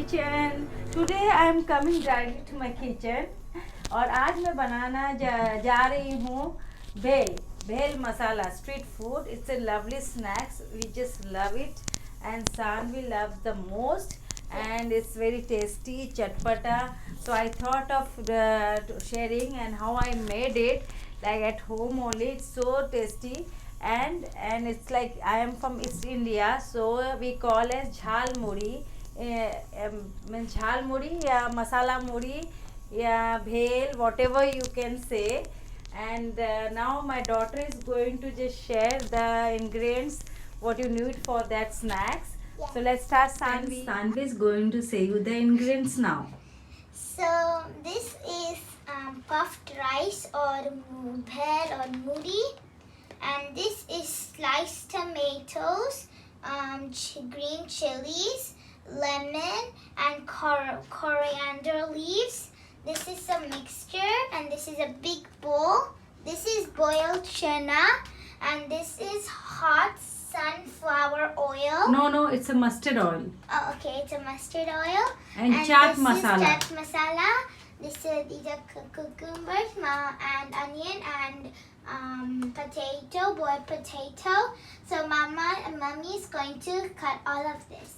kitchen. Today I am coming directly to my kitchen. और आज मैं बनाना जा रही हूँ भेल मसाला street food. It's a lovely snacks. We just love it, and Sanvi loves the most, and it's very tasty, chatpata. So I thought of sharing and how I made it, like at home only. It's so tasty, and it's like I am from East India, so we call as jhal muri. Means jhal muri या masala muri या bhel, whatever you can say. And now my daughter is going to just share the ingredients what you need for that snacks. Yeah. So let's start. Sanvi is going to say you the ingredients now. So this is puffed rice or bhel or muri, and this is sliced tomatoes, green chilies, lemon, and coriander leaves. This is a mixture, and this is a big bowl. This is boiled chana, and this is hot sunflower oil. No, it's a mustard oil. Oh, okay, it's a mustard oil. And chaat this masala. Is chaat masala. These are cucumbers and onion and potato, boiled potato. So Mommy is going to cut all of this.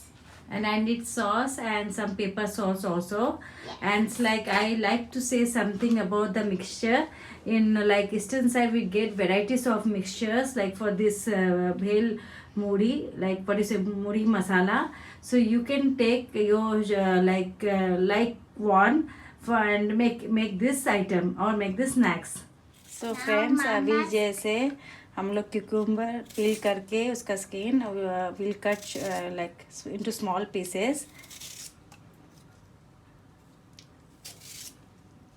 And I need sauce and some pepper sauce also. Yes. And it's like I like to say something about the mixture. In like eastern side we get varieties of mixtures, like for this bhel muri, like what is a muri masala. So you can take your like one for and make this item or make this snacks. So friends, अभी जैसे हम लोग cucumber peel करके उसका skin we'll cut like into small pieces.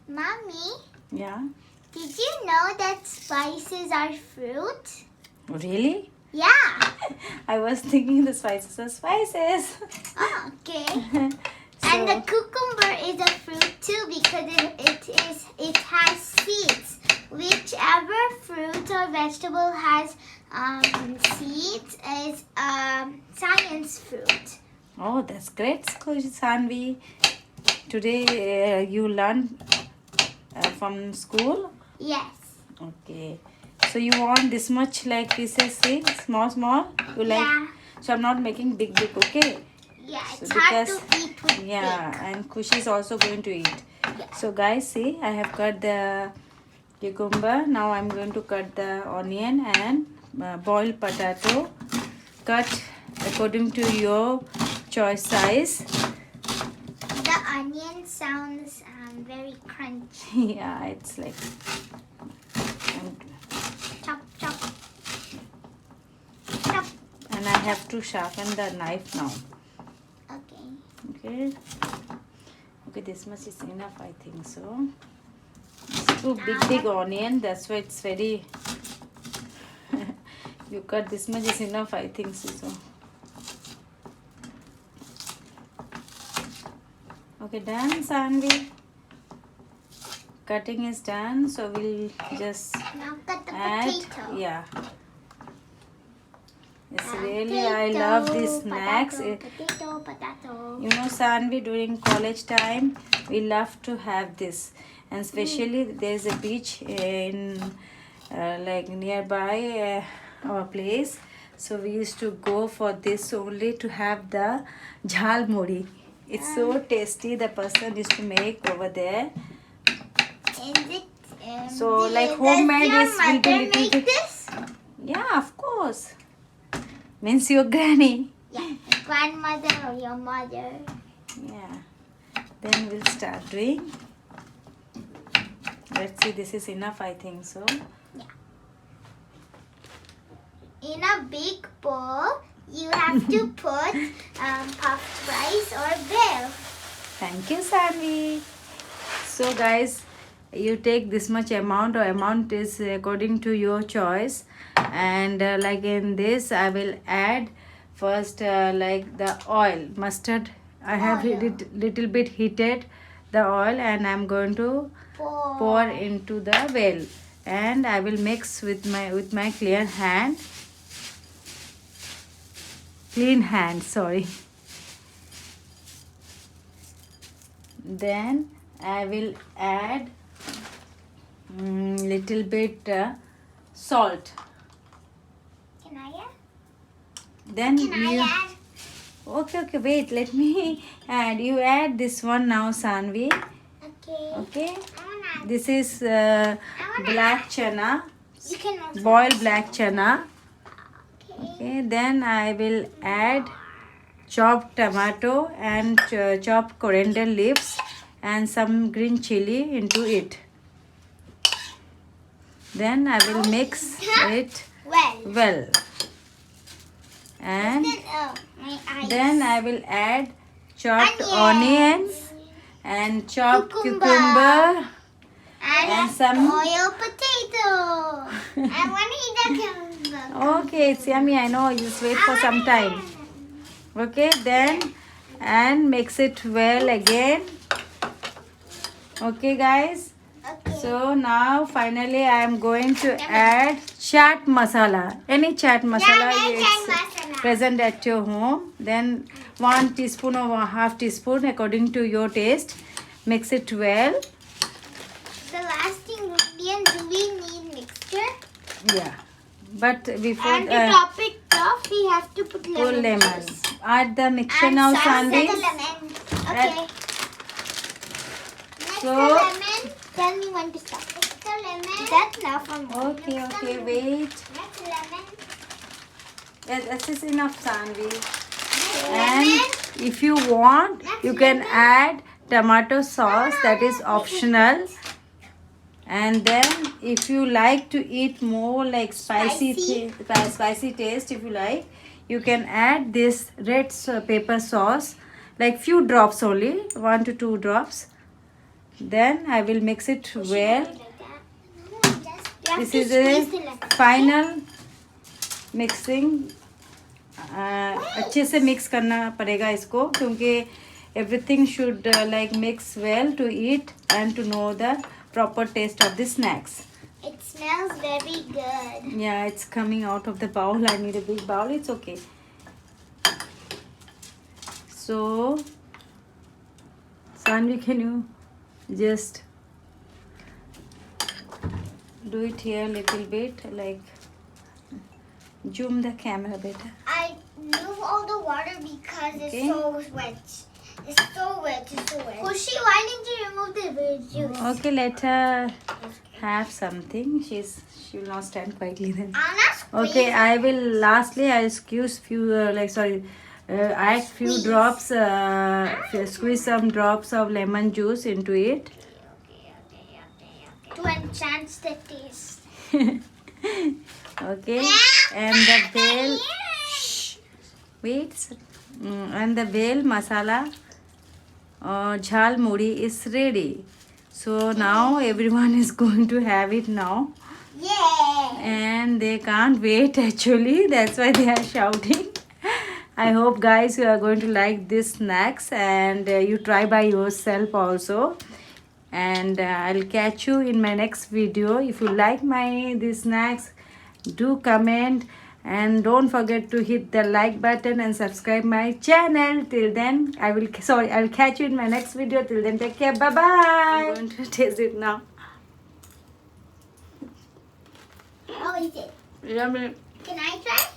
Mommy, Yeah. did you know that spices are fruit? Really? Yeah. I was thinking the spices are spices. Oh, okay. So, And the cucumber is a fruit too because it has seeds. Whichever fruit or vegetable has seeds is science fruit. oh, that's great, Sanvi. Today you learned from school. Yes. Okay. So you want this much like pieces, see? Small. You like? Yeah. So I'm not making big, okay? Yeah, So it's hard because- to eat with Yeah, big. and Kushi is also going to eat. Yeah. So guys, see, I have cut the cucumber. Now I'm going to cut the onion and boiled potato. Cut according to your choice size. The onion sounds very crunchy. Yeah, it's like. Chop, chop. Chop. And I have to sharpen the knife now. Okay. Okay, this much is enough, I think so. It's too big onion, that's why it's very. You cut this much is enough, I think so. Okay, done, Sanvi. Cutting is done, so we'll just Now cut the add. potato. Yeah. It's really, I love these snacks. Potato. You know, Sanvi, during college time, we love to have this. And especially there's a beach in like nearby our place. So we used to go for this only to have the jhal muri. It's so tasty. The person used to make over there. So, like homemade does is your will be mother little make bit- this? Yeah, of course. Means your granny. Yeah, grandmother or your mother. Yeah. Then we'll start doing. Let's see, this is enough, I think so. In a big bowl, you have to put puffed rice or bhel. Thank you, Sanvi. So, guys, you take this much amount, or amount is according to your choice. And like in this, I will add first like the oil, mustard. I have Oil. little bit heated the oil, and I'm going to pour into the well, and I will mix with my clean hand. Sorry. Then I will add little bit salt. Can I add? Then Can I you add? okay, wait, let me add. You add this one now, Sanvi. Okay. Okay, I wanna add. this is I wanna black chana, You can also boiled black chana. Okay. Okay, then I will add chopped tomato and chopped coriander leaves and some green chili into it. Then I will mix it well. And my eyes. then I will add chopped Onions. onion and chopped Cucumber. cucumber and and some. oil potato. I want to eat that cucumber. Okay, it's yummy. I know. Just wait for some time. Okay, then and mix it well again. Okay, guys. Okay. So now finally I am going to add chaat masala. Any chaat masala Yeah, is chaat masala. present at your home. Then 1 teaspoon or 1/2 teaspoon according to your taste. Mix it well. The last ingredient, do we need mixture? Yeah. But before And to top it off, we have to put put lemon. lemon. juice. Add the mixture And now, sauce Sanvi. and the lemon. Okay. Next So- the lemon. Tell me when to stop. Next the lemon. That's enough for me. Okay, Next the okay, lemon. wait. Next lemon. Yes, this is enough, Sanvi. Next And lemon. if you want, Next you can lemon. add tomato sauce. That is optional. And then if you like to eat more like spicy taste, if you like, you can add this red pepper sauce, like few drops only, 1 to 2 drops. Then I will mix it well. This is a final mixing. अच्छे से mix करना पड़ेगा इसको, क्योंकि everything should like mix well to eat and to know the proper taste of the snacks. It smells very good. Yeah, it's coming out of the bowl. I need a big bowl. It's okay. So, Sanvi, can you just do it here a little bit, like zoom the camera better. I move all the water because Okay. it's so wet. It's so wet. It's so wet. Kushi, why didn't you remove the juice? Okay, let her have something. She will not stand quietly then. Anna, squeeze. Okay, I will lastly I squeeze few add few drops, squeeze some drops of lemon juice into it. To enhance the taste. Okay, and the bell, wait, and the bell masala jhal muri is ready. So now everyone is going to have it now. Yeah. And they can't wait actually, that's why they are shouting. I hope guys you are going to like these snacks, and you try by yourself also. And I'll catch you in my next video. If you like these snacks, do comment, and don't forget to hit the like button and subscribe my channel. Till then I'll catch you in my next video. Till then, take care. Bye bye. I'm going to taste it now. How is it? Yummy. Can I try?